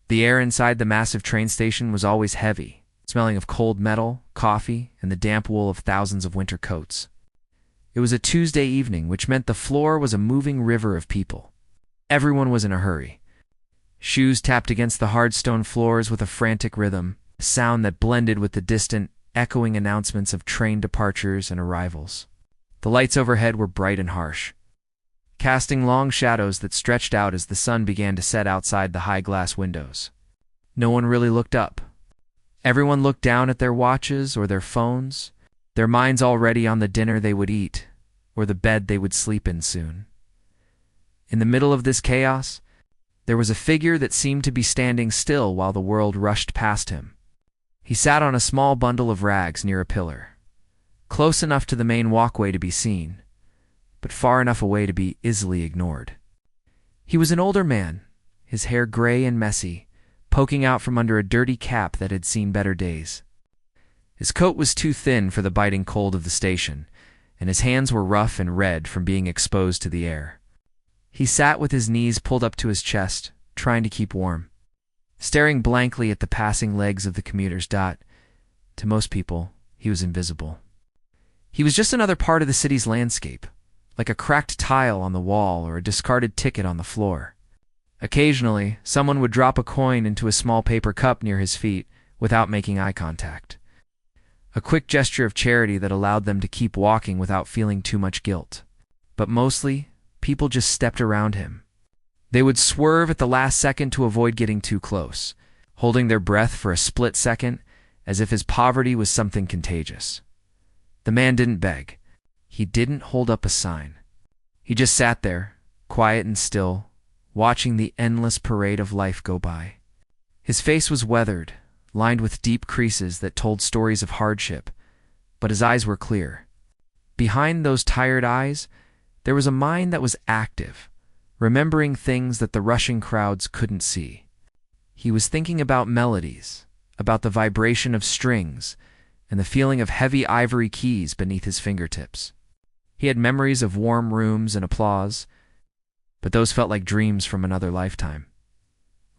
The air inside the massive train station was always heavy, smelling of cold metal, coffee, and the damp wool of thousands of winter coats. It was a Tuesday evening, which meant the floor was a moving river of people. Everyone was in a hurry. Shoes tapped against the hard stone floors with a frantic rhythm, a sound that blended with the distant, echoing announcements of train departures and arrivals. The lights overhead were bright and harsh, casting long shadows that stretched out as the sun began to set outside the high glass windows. No one really looked up. Everyone looked down at their watches or their phones, their minds already on the dinner they would eat or the bed they would sleep in soon. In the middle of this chaos, there was a figure that seemed to be standing still while the world rushed past him. He sat on a small bundle of rags near a pillar, close enough to the main walkway to be seen, but far enough away to be easily ignored. He was an older man, his hair gray and messy, poking out from under a dirty cap that had seen better days. His coat was too thin for the biting cold of the station, and his hands were rough and red from being exposed to the air. He sat with his knees pulled up to his chest, trying to keep warm, staring blankly at the passing legs of the commuters. To most people, he was invisible. He was just another part of the city's landscape, like a cracked tile on the wall or a discarded ticket on the floor. Occasionally, someone would drop a coin into a small paper cup near his feet without making eye contact. A quick gesture of charity that allowed them to keep walking without feeling too much guilt. But mostly, people just stepped around him. They would swerve at the last second to avoid getting too close, holding their breath for a split second as if his poverty was something contagious. The man didn't beg. He didn't hold up a sign. He just sat there, quiet and still, watching the endless parade of life go by. His face was weathered, lined with deep creases that told stories of hardship, but his eyes were clear. Behind those tired eyes, there was a mind that was active, remembering things that the rushing crowds couldn't see. He was thinking about melodies, about the vibration of strings, and the feeling of heavy ivory keys beneath his fingertips. He had memories of warm rooms and applause, but those felt like dreams from another lifetime.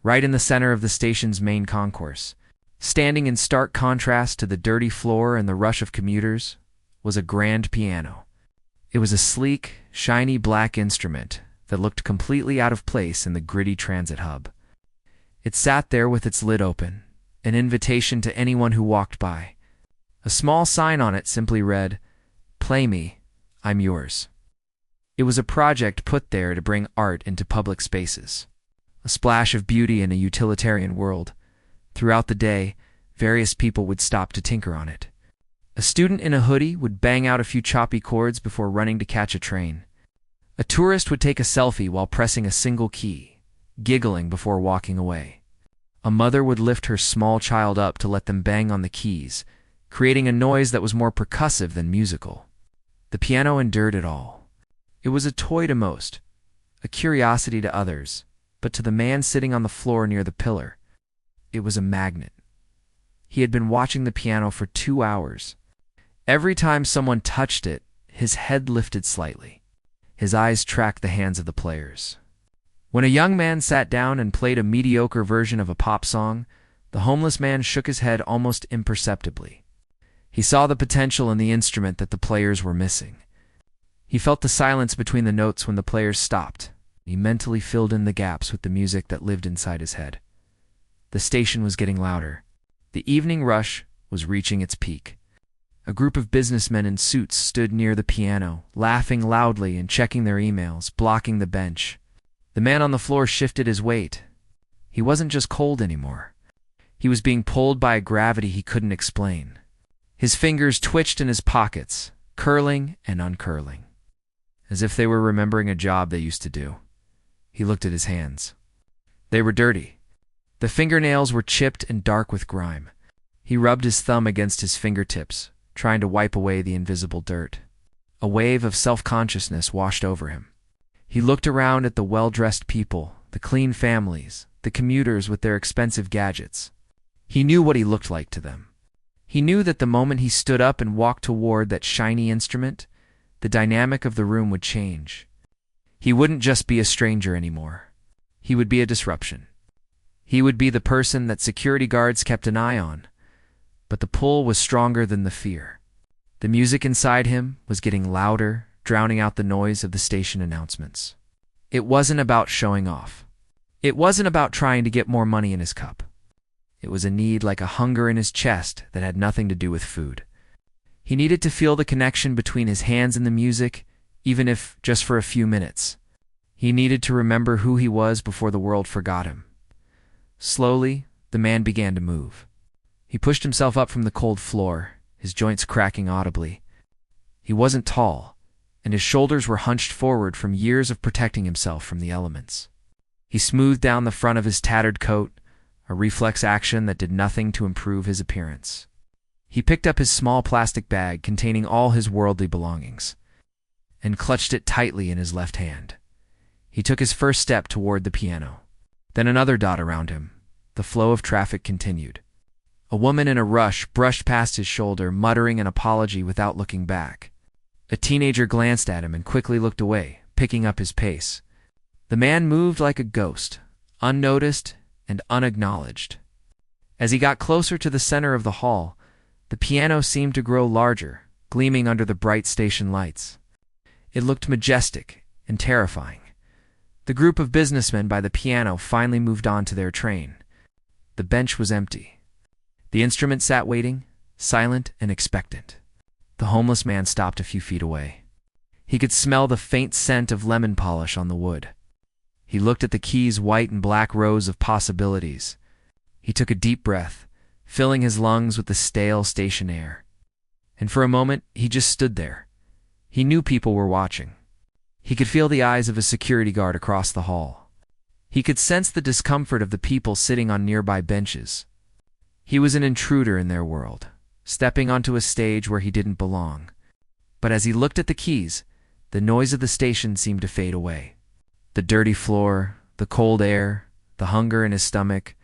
Right in the center of the station's main concourse, standing in stark contrast to the dirty floor and the rush of commuters, was a grand piano. It was a sleek, shiny black instrument that looked completely out of place in the gritty transit hub. It sat there with its lid open, an invitation to anyone who walked by. A small sign on it simply read, "Play me, I'm yours." It was a project put there to bring art into public spaces, a splash of beauty in a utilitarian world. Throughout the day, various people would stop to tinker on it. A student in a hoodie would bang out a few choppy chords before running to catch a train. A tourist would take a selfie while pressing a single key, giggling before walking away. A mother would lift her small child up to let them bang on the keys, creating a noise that was more percussive than musical. The piano endured it all. It was a toy to most, a curiosity to others, but to the man sitting on the floor near the pillar, it was a magnet. He had been watching the piano for 2 hours. Every time someone touched it, his head lifted slightly. His eyes tracked the hands of the players. When a young man sat down and played a mediocre version of a pop song, the homeless man shook his head almost imperceptibly. He saw the potential in the instrument that the players were missing. He felt the silence between the notes when the players stopped. He mentally filled in the gaps with the music that lived inside his head. The station was getting louder. The evening rush was reaching its peak. A group of businessmen in suits stood near the piano, laughing loudly and checking their emails, blocking the bench. The man on the floor shifted his weight. He wasn't just cold anymore. He was being pulled by a gravity he couldn't explain. His fingers twitched in his pockets, curling and uncurling, as if they were remembering a job they used to do. He looked at his hands. They were dirty. The fingernails were chipped and dark with grime. He rubbed his thumb against his fingertips, trying to wipe away the invisible dirt. A wave of self-consciousness washed over him. He looked around at the well-dressed people, the clean families, the commuters with their expensive gadgets. He knew what he looked like to them. He knew that the moment he stood up and walked toward that shiny instrument, the dynamic of the room would change. He wouldn't just be a stranger anymore. He would be a disruption. He would be the person that security guards kept an eye on. But the pull was stronger than the fear. The music inside him was getting louder, drowning out the noise of the station announcements. It wasn't about showing off. It wasn't about trying to get more money in his cup. It was a need like a hunger in his chest that had nothing to do with food. He needed to feel the connection between his hands and the music, even if just for a few minutes. He needed to remember who he was before the world forgot him. Slowly, the man began to move. He pushed himself up from the cold floor, his joints cracking audibly. He wasn't tall, and his shoulders were hunched forward from years of protecting himself from the elements. He smoothed down the front of his tattered coat, a reflex action that did nothing to improve his appearance. He picked up his small plastic bag containing all his worldly belongings and clutched it tightly in his left hand. He took his first step toward the piano. Then another dot around him. The flow of traffic continued. A woman in a rush brushed past his shoulder, muttering an apology without looking back. A teenager glanced at him and quickly looked away, picking up his pace. The man moved like a ghost, unnoticed and unacknowledged. As he got closer to the center of the hall, the piano seemed to grow larger, gleaming under the bright station lights. It looked majestic and terrifying. The group of businessmen by the piano finally moved on to their train. The bench was empty. The instrument sat waiting, silent and expectant. The homeless man stopped a few feet away. He could smell the faint scent of lemon polish on the wood. He looked at the key's white and black rows of possibilities. He took a deep breath, filling his lungs with the stale station air. And for a moment, he just stood there. He knew people were watching. He could feel the eyes of a security guard across the hall. He could sense the discomfort of the people sitting on nearby benches. He was an intruder in their world, stepping onto a stage where he didn't belong. But as he looked at the keys, the noise of the station seemed to fade away. The dirty floor, the cold air, the hunger in his stomach,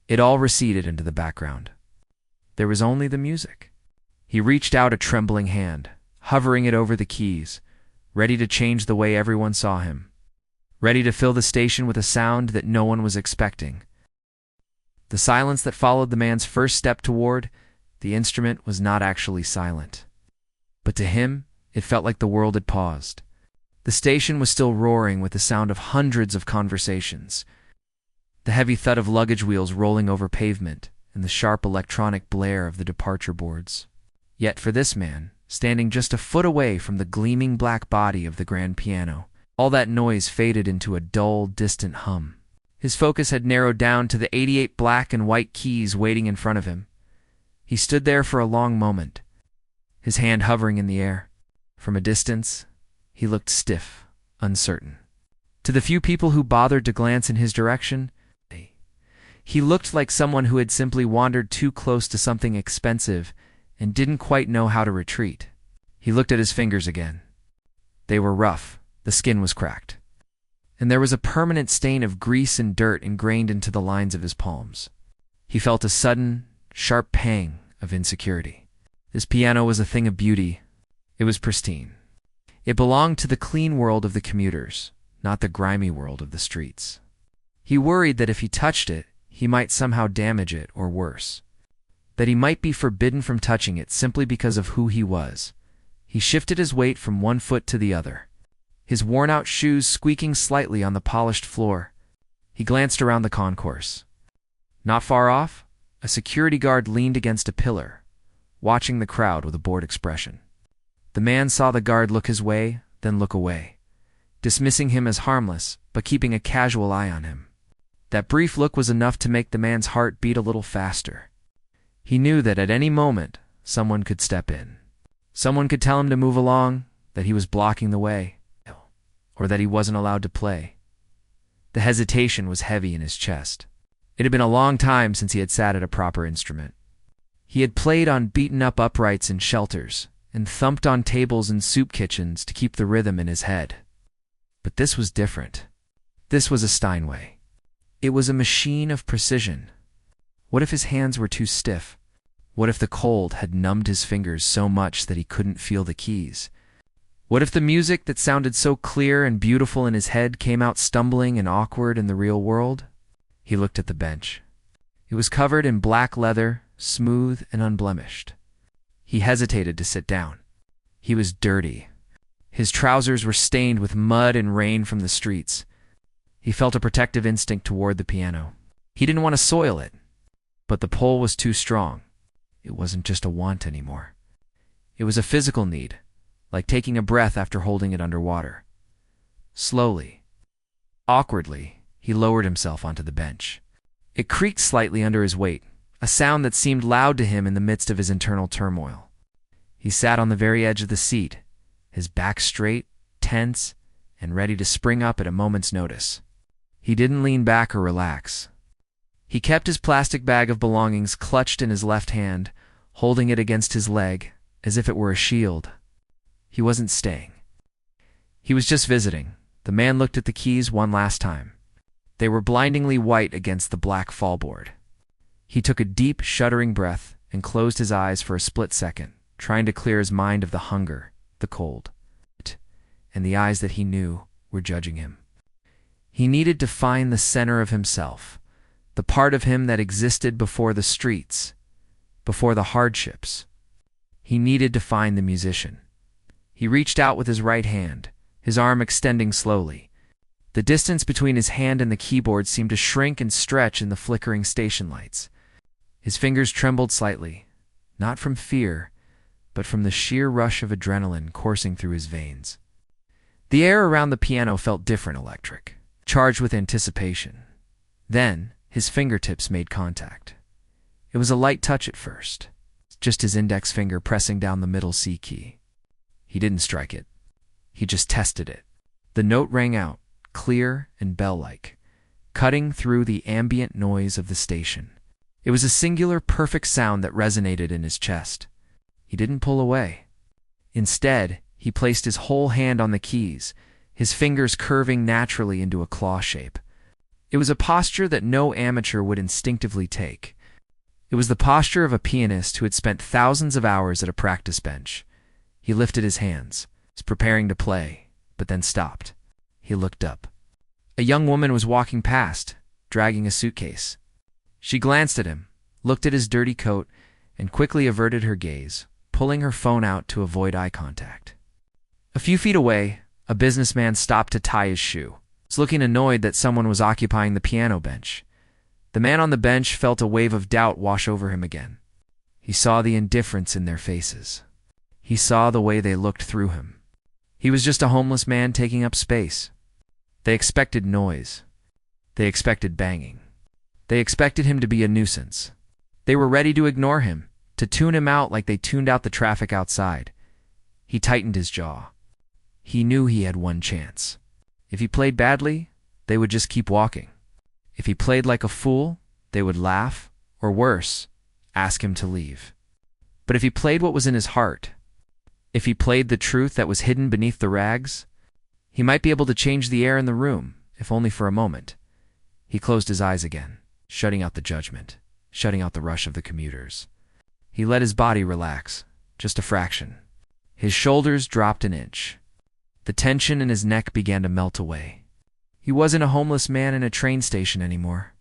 it all receded into the background. There was only the music. He reached out a trembling hand, hovering it over the keys, ready to change the way everyone saw him, ready to fill the station with a sound that no one was expecting. The silence that followed the man's first step toward the instrument was not actually silent. But to him, it felt like the world had paused. The station was still roaring with the sound of hundreds of conversations, the heavy thud of luggage wheels rolling over pavement, and the sharp electronic blare of the departure boards. Yet for this man, standing just a foot away from the gleaming black body of the grand piano, all that noise faded into a dull, distant hum. His focus had narrowed down to the 88 black and white keys waiting in front of him. He stood there for a long moment, his hand hovering in the air. From a distance, he looked stiff, uncertain. To the few people who bothered to glance in his direction, he looked like someone who had simply wandered too close to something expensive and didn't quite know how to retreat. He looked at his fingers again. They were rough, the skin was cracked, and there was a permanent stain of grease and dirt ingrained into the lines of his palms. He felt a sudden, sharp pang of insecurity. This piano was a thing of beauty. It was pristine. It belonged to the clean world of the commuters, not the grimy world of the streets. He worried that if he touched it, he might somehow damage it, or worse, that he might be forbidden from touching it simply because of who he was. He shifted his weight from one foot to the other, his worn-out shoes squeaking slightly on the polished floor. He glanced around the concourse. Not far off, a security guard leaned against a pillar, watching the crowd with a bored expression. The man saw the guard look his way, then look away, dismissing him as harmless, but keeping a casual eye on him. That brief look was enough to make the man's heart beat a little faster. He knew that at any moment, someone could step in. Someone could tell him to move along, that he was blocking the way, or that he wasn't allowed to play. The hesitation was heavy in his chest. It had been a long time since he had sat at a proper instrument. He had played on beaten-up uprights in shelters, and thumped on tables in soup kitchens to keep the rhythm in his head. But this was different. This was a Steinway. It was a machine of precision. What if his hands were too stiff? What if the cold had numbed his fingers so much that he couldn't feel the keys? What if the music that sounded so clear and beautiful in his head came out stumbling and awkward in the real world? He looked at the bench. It was covered in black leather, smooth and unblemished. He hesitated to sit down. He was dirty. His trousers were stained with mud and rain from the streets. He felt a protective instinct toward the piano. He didn't want to soil it, but the pull was too strong. It wasn't just a want anymore. It was a physical need, like taking a breath after holding it underwater. Slowly, awkwardly, he lowered himself onto the bench. It creaked slightly under his weight, a sound that seemed loud to him in the midst of his internal turmoil. He sat on the very edge of the seat, his back straight, tense, and ready to spring up at a moment's notice. He didn't lean back or relax. He kept his plastic bag of belongings clutched in his left hand, holding it against his leg, as if it were a shield. He wasn't staying. He was just visiting. The man looked at the keys one last time. They were blindingly white against the black fallboard. He took a deep, shuddering breath and closed his eyes for a split second, trying to clear his mind of the hunger, the cold, and the eyes that he knew were judging him. He needed to find the center of himself, the part of him that existed before the streets, before the hardships. He needed to find the musician. He reached out with his right hand, his arm extending slowly. The distance between his hand and the keyboard seemed to shrink and stretch in the flickering station lights. His fingers trembled slightly, not from fear, but from the sheer rush of adrenaline coursing through his veins. The air around the piano felt different, electric, charged with anticipation. Then, his fingertips made contact. It was a light touch at first, just his index finger pressing down the middle C key. He didn't strike it. He just tested it. The note rang out, clear and bell-like, cutting through the ambient noise of the station. It was a singular, perfect sound that resonated in his chest. He didn't pull away. Instead, he placed his whole hand on the keys, his fingers curving naturally into a claw shape. It was a posture that no amateur would instinctively take. It was the posture of a pianist who had spent thousands of hours at a practice bench. He lifted his hands, preparing to play, but then stopped. He looked up. A young woman was walking past, dragging a suitcase. She glanced at him, looked at his dirty coat, and quickly averted her gaze, pulling her phone out to avoid eye contact. A few feet away, a businessman stopped to tie his shoe. He was looking annoyed that someone was occupying the piano bench. The man on the bench felt a wave of doubt wash over him again. He saw the indifference in their faces. He saw the way they looked through him. He was just a homeless man taking up space. They expected noise. They expected banging. They expected him to be a nuisance. They were ready to ignore him, to tune him out like they tuned out the traffic outside. He tightened his jaw. He knew he had one chance. If he played badly, they would just keep walking. If he played like a fool, they would laugh, or worse, ask him to leave. But if he played what was in his heart, if he played the truth that was hidden beneath the rags, he might be able to change the air in the room, if only for a moment. He closed his eyes again, shutting out the judgment, shutting out the rush of the commuters. He let his body relax, just a fraction. His shoulders dropped an inch. The tension in his neck began to melt away. He wasn't a homeless man in a train station anymore.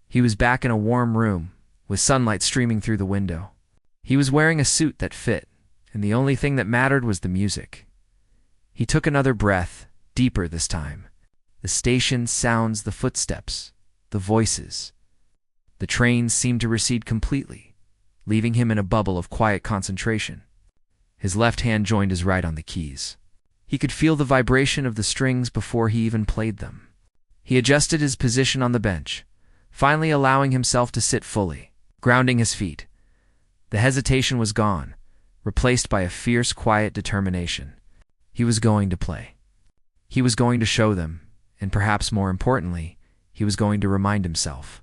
He was back in a warm room, with sunlight streaming through the window. He was wearing a suit that fit, and the only thing that mattered was the music. He took another breath, deeper this time. The station sounds, the footsteps, the voices. The train seemed to recede completely, leaving him in a bubble of quiet concentration. His left hand joined his right on the keys. He could feel the vibration of the strings before he even played them. He adjusted his position on the bench, finally allowing himself to sit fully, grounding his feet. The hesitation was gone, replaced by a fierce, quiet determination. He was going to play. He was going to show them, and perhaps more importantly, he was going to remind himself.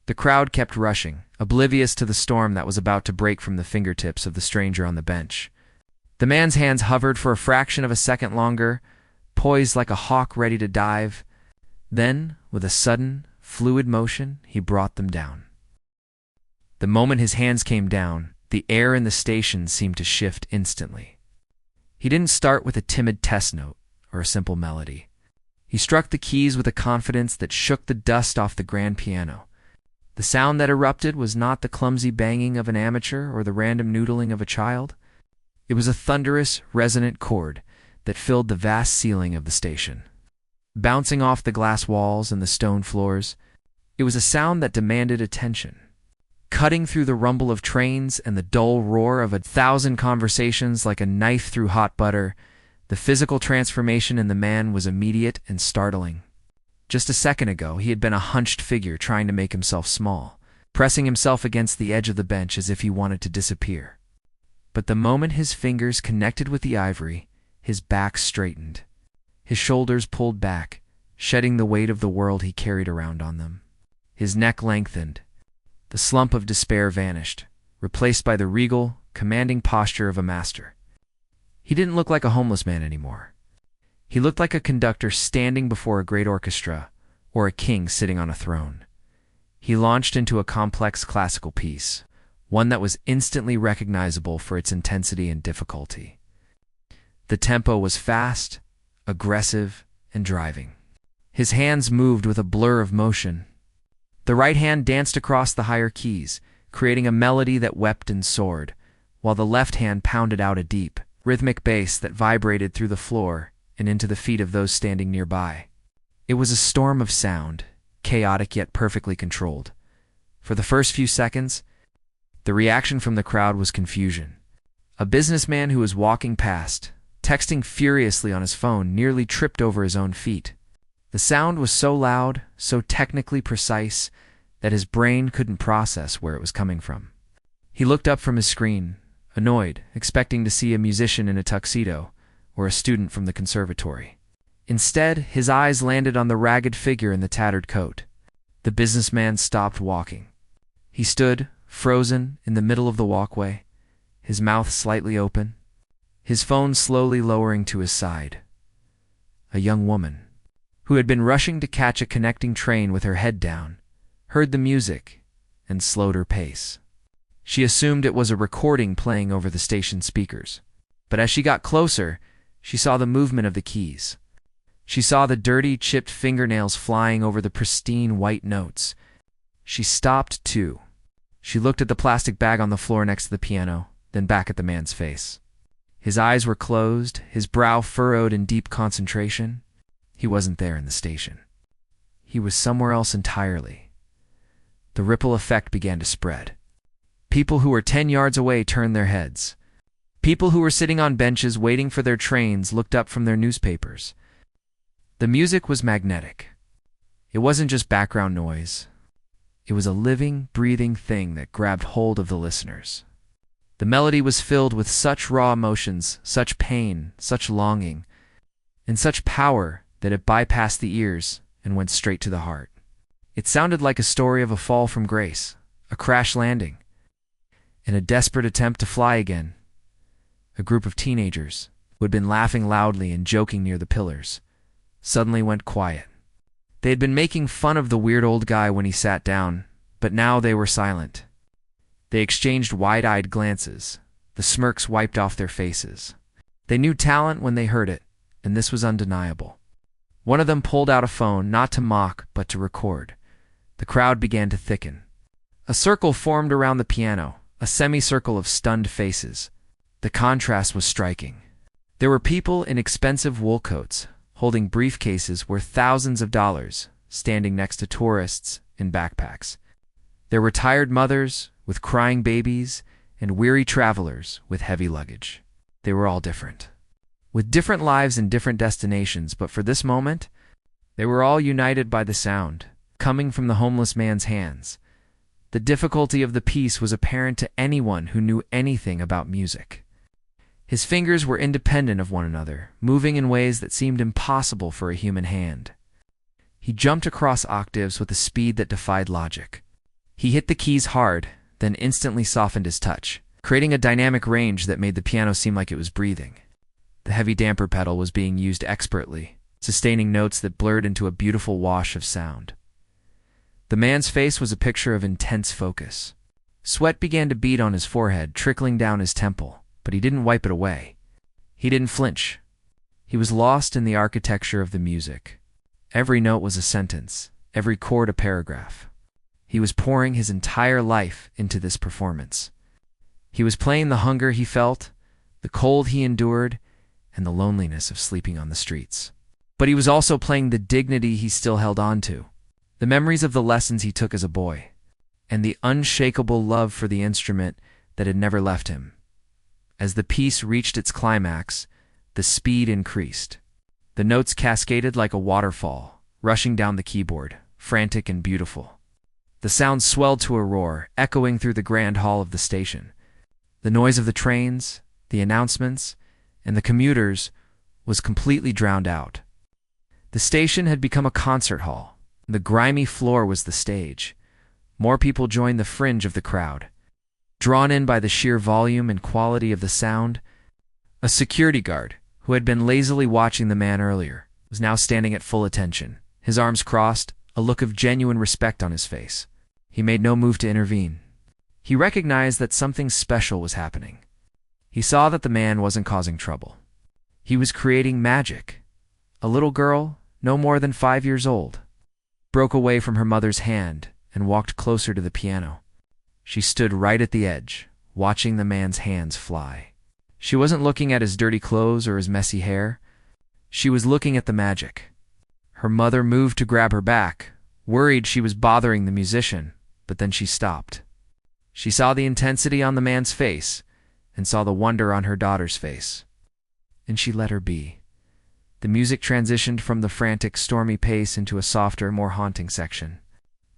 The crowd kept rushing, oblivious to the storm that was about to break from the fingertips of the stranger on the bench. The man's hands hovered for a fraction of a second longer, poised like a hawk ready to dive. Then, with a sudden, fluid motion, he brought them down. The moment his hands came down, the air in the station seemed to shift instantly. He didn't start with a timid test note or a simple melody. He struck the keys with a confidence that shook the dust off the grand piano. The sound that erupted was not the clumsy banging of an amateur or the random noodling of a child. It was a thunderous, resonant chord that filled the vast ceiling of the station. Bouncing off the glass walls and the stone floors, it was a sound that demanded attention. Cutting through the rumble of trains and the dull roar of 1,000 conversations like a knife through hot butter, the physical transformation in the man was immediate and startling. Just a second ago, he had been a hunched figure trying to make himself small, pressing himself against the edge of the bench as if he wanted to disappear. But the moment his fingers connected with the ivory, his back straightened. His shoulders pulled back, shedding the weight of the world he carried around on them. His neck lengthened. The slump of despair vanished, replaced by the regal, commanding posture of a master. He didn't look like a homeless man anymore. He looked like a conductor standing before a great orchestra, or a king sitting on a throne. He launched into a complex classical piece, one that was instantly recognizable for its intensity and difficulty. The tempo was fast, aggressive, and driving. His hands moved with a blur of motion. The right hand danced across the higher keys, creating a melody that wept and soared, while the left hand pounded out a deep, rhythmic bass that vibrated through the floor and into the feet of those standing nearby. It was a storm of sound, chaotic yet perfectly controlled. For the first few seconds, the reaction from the crowd was confusion. A businessman who was walking past, texting furiously on his phone, nearly tripped over his own feet. The sound was so loud, so technically precise, that his brain couldn't process where it was coming from. He looked up from his screen, annoyed, expecting to see a musician in a tuxedo or a student from the conservatory. Instead, his eyes landed on the ragged figure in the tattered coat. The businessman stopped walking. He stood, frozen, in the middle of the walkway, his mouth slightly open, his phone slowly lowering to his side. A young woman, who had been rushing to catch a connecting train with her head down, heard the music and slowed her pace. She assumed it was a recording playing over the station speakers, but as she got closer, she saw the movement of the keys. She saw the dirty, chipped fingernails flying over the pristine white notes. She stopped, too. She looked at the plastic bag on the floor next to the piano, then back at the man's face. His eyes were closed, his brow furrowed in deep concentration. He wasn't there in the station. He was somewhere else entirely. The ripple effect began to spread. People who were 10 yards away turned their heads. People who were sitting on benches waiting for their trains looked up from their newspapers. The music was magnetic. It wasn't just background noise. It was a living, breathing thing that grabbed hold of the listeners. The melody was filled with such raw emotions, such pain, such longing, and such power that it bypassed the ears and went straight to the heart. It sounded like a story of a fall from grace, a crash landing, and a desperate attempt to fly again. A group of teenagers, who had been laughing loudly and joking near the pillars, suddenly went quiet. They had been making fun of the weird old guy when he sat down, but now they were silent. They exchanged wide-eyed glances. The smirks wiped off their faces. They knew talent when they heard it, and this was undeniable. One of them pulled out a phone, not to mock, but to record. The crowd began to thicken. A circle formed around the piano, a semicircle of stunned faces. The contrast was striking. There were people in expensive wool coats, holding briefcases worth thousands of dollars, standing next to tourists in backpacks. There were tired mothers with crying babies and weary travelers with heavy luggage. They were all different, with different lives and different destinations, but for this moment, they were all united by the sound, coming from the homeless man's hands. The difficulty of the piece was apparent to anyone who knew anything about music. His fingers were independent of one another, moving in ways that seemed impossible for a human hand. He jumped across octaves with a speed that defied logic. He hit the keys hard, then instantly softened his touch, creating a dynamic range that made the piano seem like it was breathing. The heavy damper pedal was being used expertly, sustaining notes that blurred into a beautiful wash of sound. The man's face was a picture of intense focus. Sweat began to bead on his forehead, trickling down his temple. But he didn't wipe it away. He didn't flinch. He was lost in the architecture of the music. Every note was a sentence, every chord a paragraph. He was pouring his entire life into this performance. He was playing the hunger he felt, the cold he endured, and the loneliness of sleeping on the streets. But he was also playing the dignity he still held on to, the memories of the lessons he took as a boy, and the unshakable love for the instrument that had never left him. As the piece reached its climax, the speed increased. The notes cascaded like a waterfall, rushing down the keyboard, frantic and beautiful. The sound swelled to a roar, echoing through the grand hall of the station. The noise of the trains, the announcements, and the commuters was completely drowned out. The station had become a concert hall. The grimy floor was the stage. More people joined the fringe of the crowd. Drawn in by the sheer volume and quality of the sound, a security guard, who had been lazily watching the man earlier, was now standing at full attention, his arms crossed, a look of genuine respect on his face. He made no move to intervene. He recognized that something special was happening. He saw that the man wasn't causing trouble. He was creating magic. A little girl, no more than 5 years old, broke away from her mother's hand and walked closer to the piano. She stood right at the edge, watching the man's hands fly. She wasn't looking at his dirty clothes or his messy hair. She was looking at the magic. Her mother moved to grab her back, worried she was bothering the musician, but then she stopped. She saw the intensity on the man's face and saw the wonder on her daughter's face. And she let her be. The music transitioned from the frantic, stormy pace into a softer, more haunting section.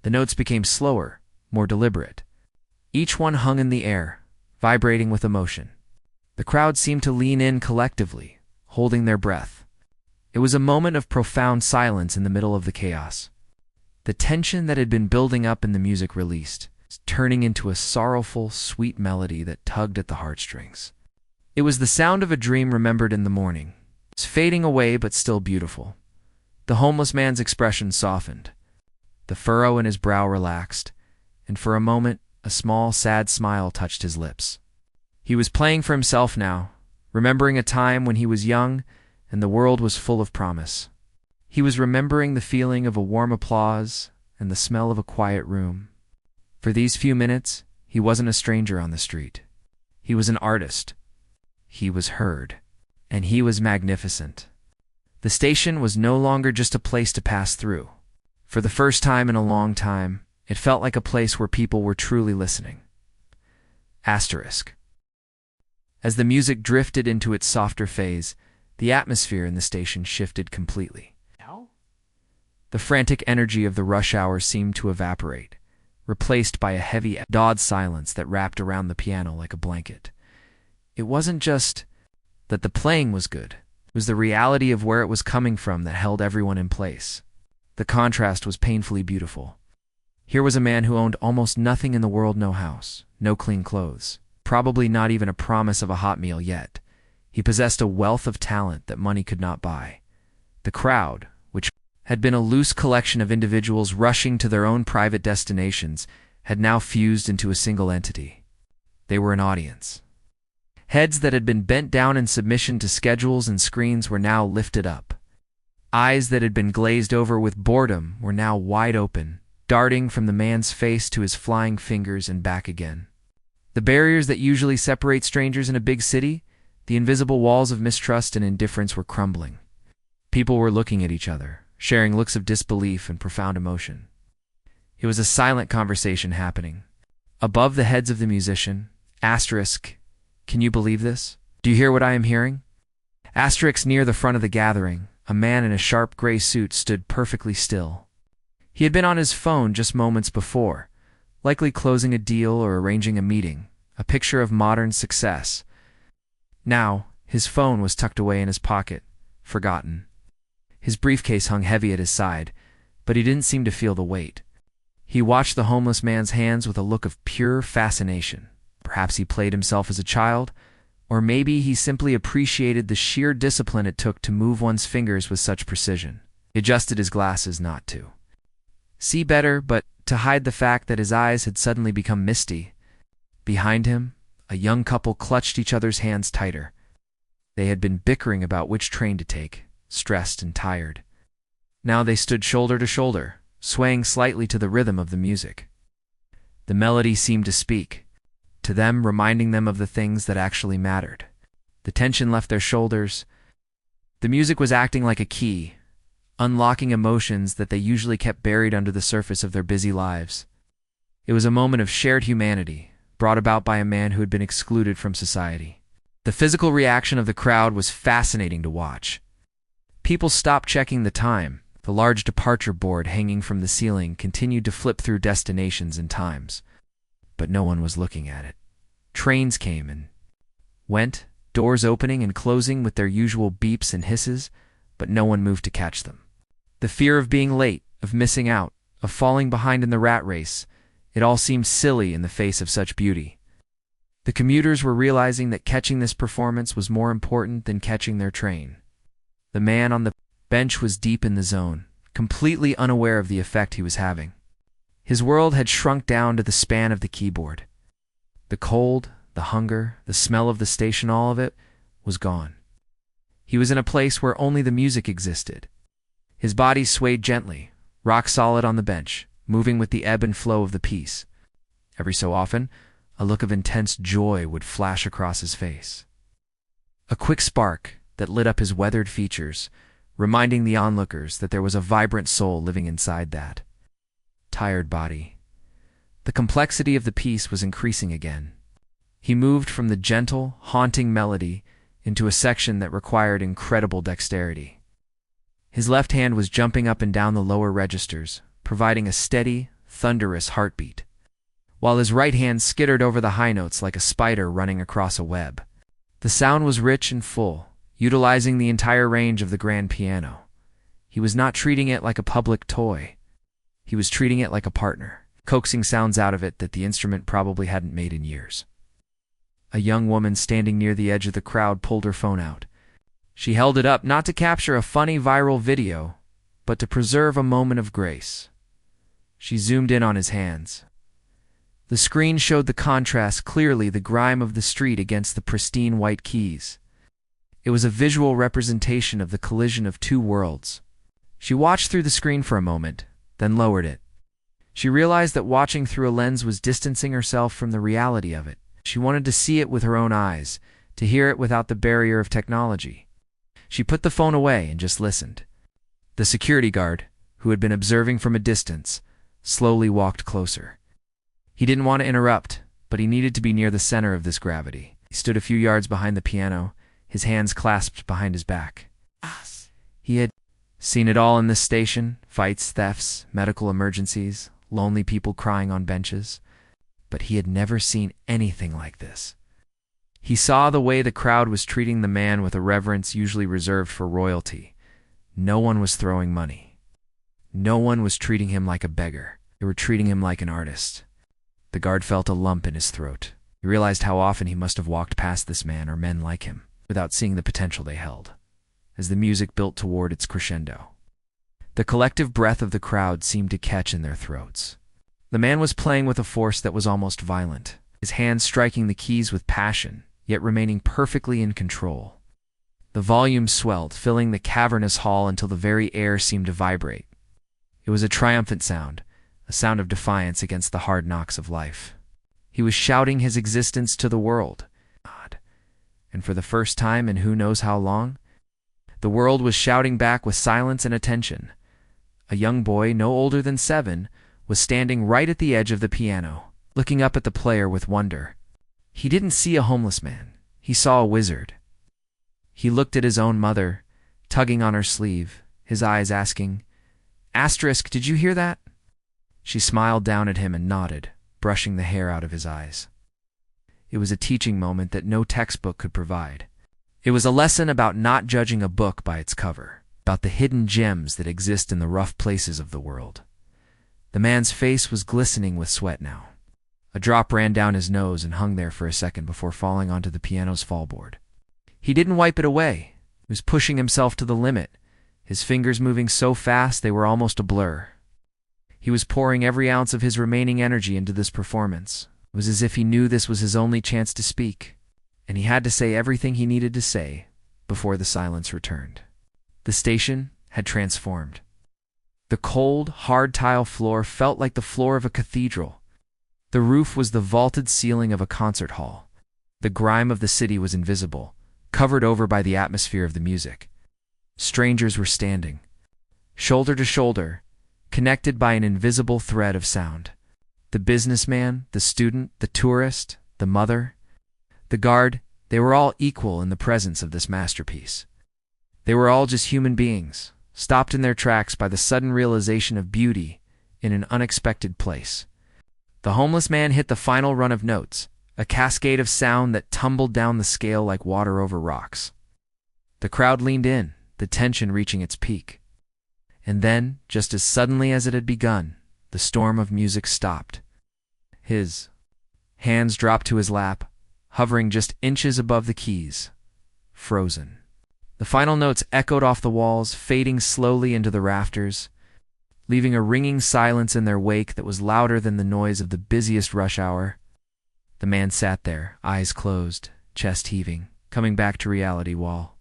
The notes became slower, more deliberate. Each one hung in the air, vibrating with emotion. The crowd seemed to lean in collectively, holding their breath. It was a moment of profound silence in the middle of the chaos. The tension that had been building up in the music released, turning into a sorrowful, sweet melody that tugged at the heartstrings. It was the sound of a dream remembered in the morning. It was fading away but still beautiful. The homeless man's expression softened. The furrow in his brow relaxed, and for a moment a small, sad smile touched his lips. He was playing for himself now, remembering a time when he was young and the world was full of promise. He was remembering the feeling of a warm applause and the smell of a quiet room. For these few minutes, he wasn't a stranger on the street. He was an artist. He was heard. And he was magnificent. The station was no longer just a place to pass through. For the first time in a long time, it felt like a place where people were truly listening. Asterisk. As the music drifted into its softer phase, the atmosphere in the station shifted completely. The frantic energy of the rush hour seemed to evaporate, replaced by a heavy, awed silence that wrapped around the piano like a blanket. It wasn't just that the playing was good. It was the reality of where it was coming from that held everyone in place. The contrast was painfully beautiful. Here was a man who owned almost nothing in the world: no house, no clean clothes, probably not even a promise of a hot meal yet. He possessed a wealth of talent that money could not buy. The crowd, which had been a loose collection of individuals rushing to their own private destinations, had now fused into a single entity. They were an audience. Heads that had been bent down in submission to schedules and screens were now lifted up. Eyes that had been glazed over with boredom were now wide open, darting from the man's face to his flying fingers and back again. The barriers that usually separate strangers in a big city, the invisible walls of mistrust and indifference, were crumbling. People were looking at each other, sharing looks of disbelief and profound emotion. It was a silent conversation happening. Above the heads of the musician, asterisk, "Can you believe this? Do you hear what I am hearing?" Asterisk. Near the front of the gathering, a man in a sharp gray suit stood perfectly still. He had been on his phone just moments before, likely closing a deal or arranging a meeting, a picture of modern success. Now, his phone was tucked away in his pocket, forgotten. His briefcase hung heavy at his side, but he didn't seem to feel the weight. He watched the homeless man's hands with a look of pure fascination. Perhaps he played himself as a child, or maybe he simply appreciated the sheer discipline it took to move one's fingers with such precision. He adjusted his glasses not to see better, but to hide the fact that his eyes had suddenly become misty. Behind him, a young couple clutched each other's hands tighter. They had been bickering about which train to take, stressed and tired. Now they stood shoulder to shoulder, swaying slightly to the rhythm of the music. The melody seemed to speak, to them, reminding them of the things that actually mattered. The tension left their shoulders. The music was acting like a key, unlocking emotions that they usually kept buried under the surface of their busy lives. It was a moment of shared humanity, brought about by a man who had been excluded from society. The physical reaction of the crowd was fascinating to watch. People stopped checking the time. The large departure board hanging from the ceiling continued to flip through destinations and times, but no one was looking at it. Trains came and went, doors opening and closing with their usual beeps and hisses, but no one moved to catch them. The fear of being late, of missing out, of falling behind in the rat race, it all seemed silly in the face of such beauty. The commuters were realizing that catching this performance was more important than catching their train. The man on the bench was deep in the zone, completely unaware of the effect he was having. His world had shrunk down to the span of the keyboard. The cold, the hunger, the smell of the station, all of it was gone. He was in a place where only the music existed. His body swayed gently, rock solid on the bench, moving with the ebb and flow of the piece. Every so often, a look of intense joy would flash across his face. A quick spark that lit up his weathered features, reminding the onlookers that there was a vibrant soul living inside that tired body. The complexity of the piece was increasing again. He moved from the gentle, haunting melody into a section that required incredible dexterity. His left hand was jumping up and down the lower registers, providing a steady, thunderous heartbeat, while his right hand skittered over the high notes like a spider running across a web. The sound was rich and full, utilizing the entire range of the grand piano. He was not treating it like a public toy. He was treating it like a partner, coaxing sounds out of it that the instrument probably hadn't made in years. A young woman standing near the edge of the crowd pulled her phone out. She held it up not to capture a funny viral video, but to preserve a moment of grace. She zoomed in on his hands. The screen showed the contrast clearly, the grime of the street against the pristine white keys. It was a visual representation of the collision of two worlds. She watched through the screen for a moment, then lowered it. She realized that watching through a lens was distancing herself from the reality of it. She wanted to see it with her own eyes, to hear it without the barrier of technology. She put the phone away and just listened. The security guard, who had been observing from a distance, slowly walked closer. He didn't want to interrupt, but he needed to be near the center of this gravity. He stood a few yards behind the piano, his hands clasped behind his back. He had seen it all in this station: fights, thefts, medical emergencies, lonely people crying on benches. But he had never seen anything like this. He saw the way the crowd was treating the man with a reverence usually reserved for royalty. No one was throwing money. No one was treating him like a beggar. They were treating him like an artist. The guard felt a lump in his throat. He realized how often he must have walked past this man or men like him without seeing the potential they held, as the music built toward its crescendo. The collective breath of the crowd seemed to catch in their throats. The man was playing with a force that was almost violent, his hands striking the keys with passion, yet remaining perfectly in control. The volume swelled, filling the cavernous hall until the very air seemed to vibrate. It was a triumphant sound, a sound of defiance against the hard knocks of life. He was shouting his existence to the world. And for the first time in who knows how long, the world was shouting back with silence and attention. A young boy, no older than 7, was standing right at the edge of the piano, looking up at the player with wonder. He didn't see a homeless man. He saw a wizard. He looked at his own mother, tugging on her sleeve, his eyes asking, "Asterisk, did you hear that?" She smiled down at him and nodded, brushing the hair out of his eyes. It was a teaching moment that no textbook could provide. It was a lesson about not judging a book by its cover, about the hidden gems that exist in the rough places of the world. The man's face was glistening with sweat now. A drop ran down his nose and hung there for a second before falling onto the piano's fallboard. He didn't wipe it away. He was pushing himself to the limit, his fingers moving so fast they were almost a blur. He was pouring every ounce of his remaining energy into this performance. It was as if he knew this was his only chance to speak, and he had to say everything he needed to say before the silence returned. The station had transformed. The cold, hard tile floor felt like the floor of a cathedral. The roof was the vaulted ceiling of a concert hall. The grime of the city was invisible, covered over by the atmosphere of the music. Strangers were standing, shoulder to shoulder, connected by an invisible thread of sound. The businessman, the student, the tourist, the mother, the guard, they were all equal in the presence of this masterpiece. They were all just human beings, stopped in their tracks by the sudden realization of beauty in an unexpected place. The homeless man hit the final run of notes, a cascade of sound that tumbled down the scale like water over rocks. The crowd leaned in, the tension reaching its peak. And then, just as suddenly as it had begun, the storm of music stopped. His hands dropped to his lap, hovering just inches above the keys, frozen. The final notes echoed off the walls, fading slowly into the rafters, leaving a ringing silence in their wake that was louder than the noise of the busiest rush hour. The man sat there, eyes closed, chest heaving, coming back to reality while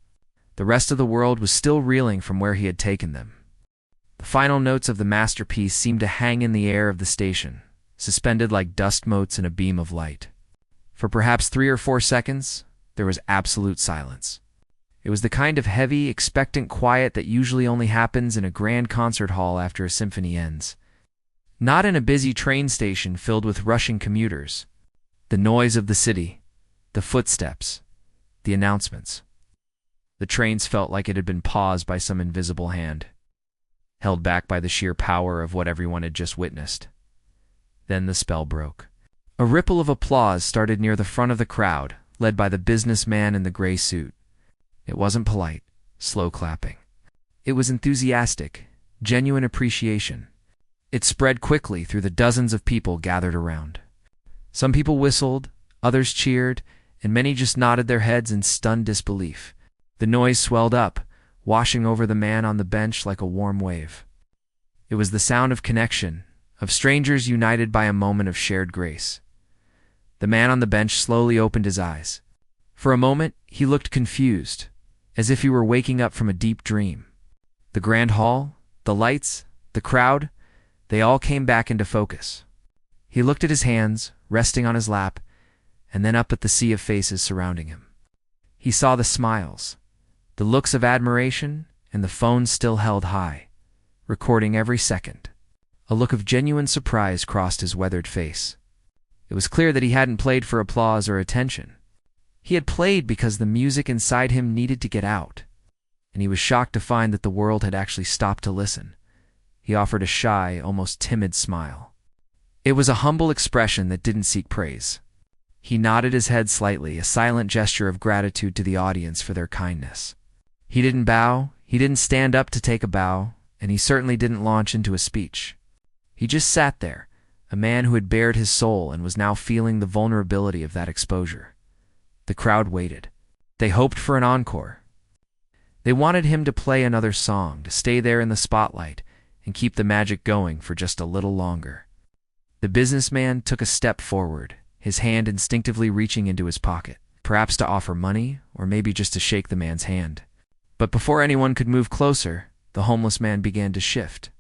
the rest of the world was still reeling from where he had taken them. The final notes of the masterpiece seemed to hang in the air of the station, suspended like dust motes in a beam of light. For perhaps 3 or 4 seconds, there was absolute silence. It was the kind of heavy, expectant quiet that usually only happens in a grand concert hall after a symphony ends. Not in a busy train station filled with rushing commuters. The noise of the city, the footsteps, the announcements. The trains felt like it had been paused by some invisible hand, held back by the sheer power of what everyone had just witnessed. Then the spell broke. A ripple of applause started near the front of the crowd, led by the businessman in the gray suit. It wasn't polite, slow clapping. It was enthusiastic, genuine appreciation. It spread quickly through the dozens of people gathered around. Some people whistled, others cheered, and many just nodded their heads in stunned disbelief. The noise swelled up, washing over the man on the bench like a warm wave. It was the sound of connection, of strangers united by a moment of shared grace. The man on the bench slowly opened his eyes. For a moment, he looked confused, as if he were waking up from a deep dream. The grand hall, the lights, the crowd, they all came back into focus. He looked at his hands, resting on his lap, and then up at the sea of faces surrounding him. He saw the smiles, the looks of admiration, and the phone still held high, recording every second. A look of genuine surprise crossed his weathered face. It was clear that he hadn't played for applause or attention. He had played because the music inside him needed to get out, and he was shocked to find that the world had actually stopped to listen. He offered a shy, almost timid smile. It was a humble expression that didn't seek praise. He nodded his head slightly, a silent gesture of gratitude to the audience for their kindness. He didn't bow, he didn't stand up to take a bow, and he certainly didn't launch into a speech. He just sat there, a man who had bared his soul and was now feeling the vulnerability of that exposure. The crowd waited. They hoped for an encore. They wanted him to play another song, to stay there in the spotlight, and keep the magic going for just a little longer. The businessman took a step forward, his hand instinctively reaching into his pocket, perhaps to offer money, or maybe just to shake the man's hand. But before anyone could move closer, the homeless man began to shift.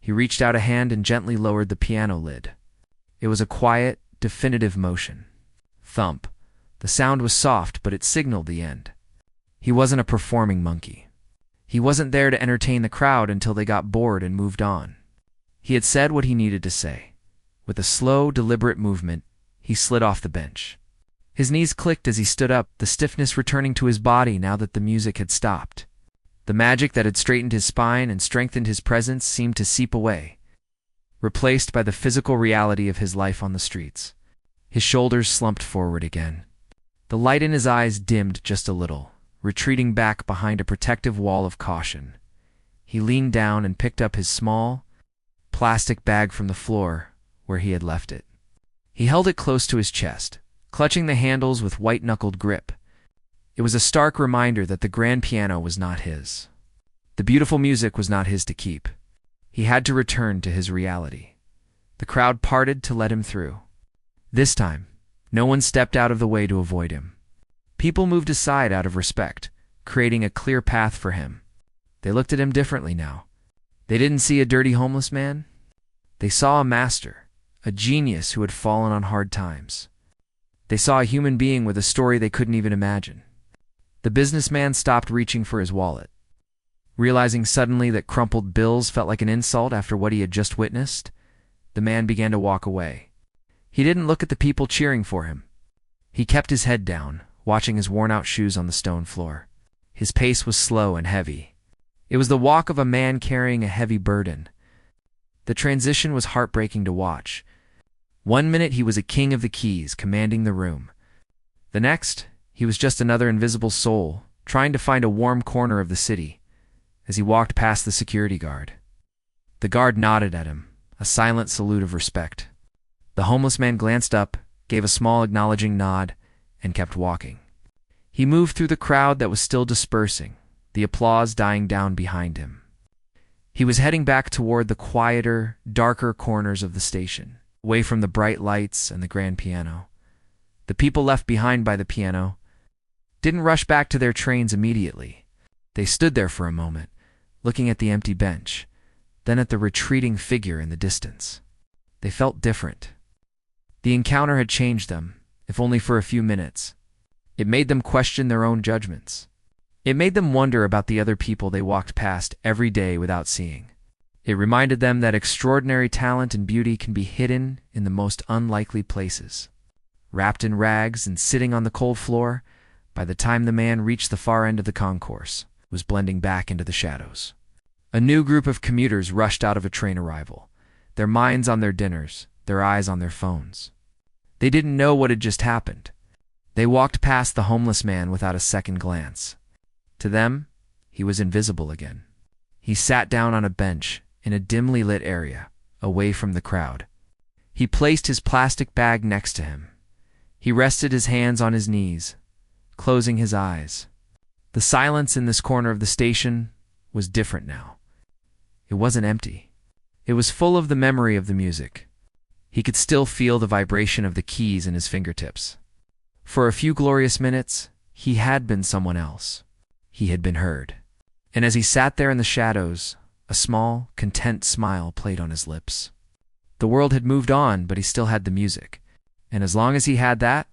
He reached out a hand and gently lowered the piano lid. It was a quiet, definitive motion. Thump. The sound was soft, but it signaled the end. He wasn't a performing monkey. He wasn't there to entertain the crowd until they got bored and moved on. He had said what he needed to say. With a slow, deliberate movement, he slid off the bench. His knees clicked as he stood up, the stiffness returning to his body now that the music had stopped. The magic that had straightened his spine and strengthened his presence seemed to seep away, replaced by the physical reality of his life on the streets. His shoulders slumped forward again. The light in his eyes dimmed just a little, retreating back behind a protective wall of caution. He leaned down and picked up his small, plastic bag from the floor where he had left it. He held it close to his chest, clutching the handles with white-knuckled grip. It was a stark reminder that the grand piano was not his. The beautiful music was not his to keep. He had to return to his reality. The crowd parted to let him through. This time, no one stepped out of the way to avoid him. People moved aside out of respect, creating a clear path for him. They looked at him differently now. They didn't see a dirty homeless man. They saw a master, a genius who had fallen on hard times. They saw a human being with a story they couldn't even imagine. The businessman stopped reaching for his wallet. Realizing suddenly that crumpled bills felt like an insult after what he had just witnessed, the man began to walk away. He didn't look at the people cheering for him. He kept his head down, watching his worn-out shoes on the stone floor. His pace was slow and heavy. It was the walk of a man carrying a heavy burden. The transition was heartbreaking to watch. One minute he was a king of the keys, commanding the room. The next, he was just another invisible soul, trying to find a warm corner of the city. As he walked past the security guard, the guard nodded at him, a silent salute of respect. The homeless man glanced up, gave a small acknowledging nod, and kept walking. He moved through the crowd that was still dispersing, the applause dying down behind him. He was heading back toward the quieter, darker corners of the station, away from the bright lights and the grand piano. The people left behind by the piano didn't rush back to their trains immediately. They stood there for a moment, looking at the empty bench, then at the retreating figure in the distance. They felt different. The encounter had changed them, if only for a few minutes. It made them question their own judgments. It made them wonder about the other people they walked past every day without seeing. It reminded them that extraordinary talent and beauty can be hidden in the most unlikely places. Wrapped in rags and sitting on the cold floor, by the time the man reached the far end of the concourse, was blending back into the shadows. A new group of commuters rushed out of a train arrival, their minds on their dinners, their eyes on their phones. They didn't know what had just happened. They walked past the homeless man without a second glance. To them, he was invisible again. He sat down on a bench in a dimly lit area, away from the crowd. He placed his plastic bag next to him. He rested his hands on his knees, closing his eyes. The silence in this corner of the station was different now. It wasn't empty. It was full of the memory of the music. He could still feel the vibration of the keys in his fingertips. For a few glorious minutes, he had been someone else. He had been heard. And as he sat there in the shadows, a small, content smile played on his lips. The world had moved on, but he still had the music. And as long as he had that,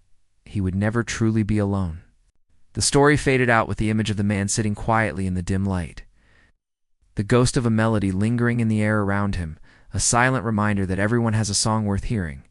he would never truly be alone. The story faded out with the image of the man sitting quietly in the dim light. The ghost of a melody lingering in the air around him, a silent reminder that everyone has a song worth hearing,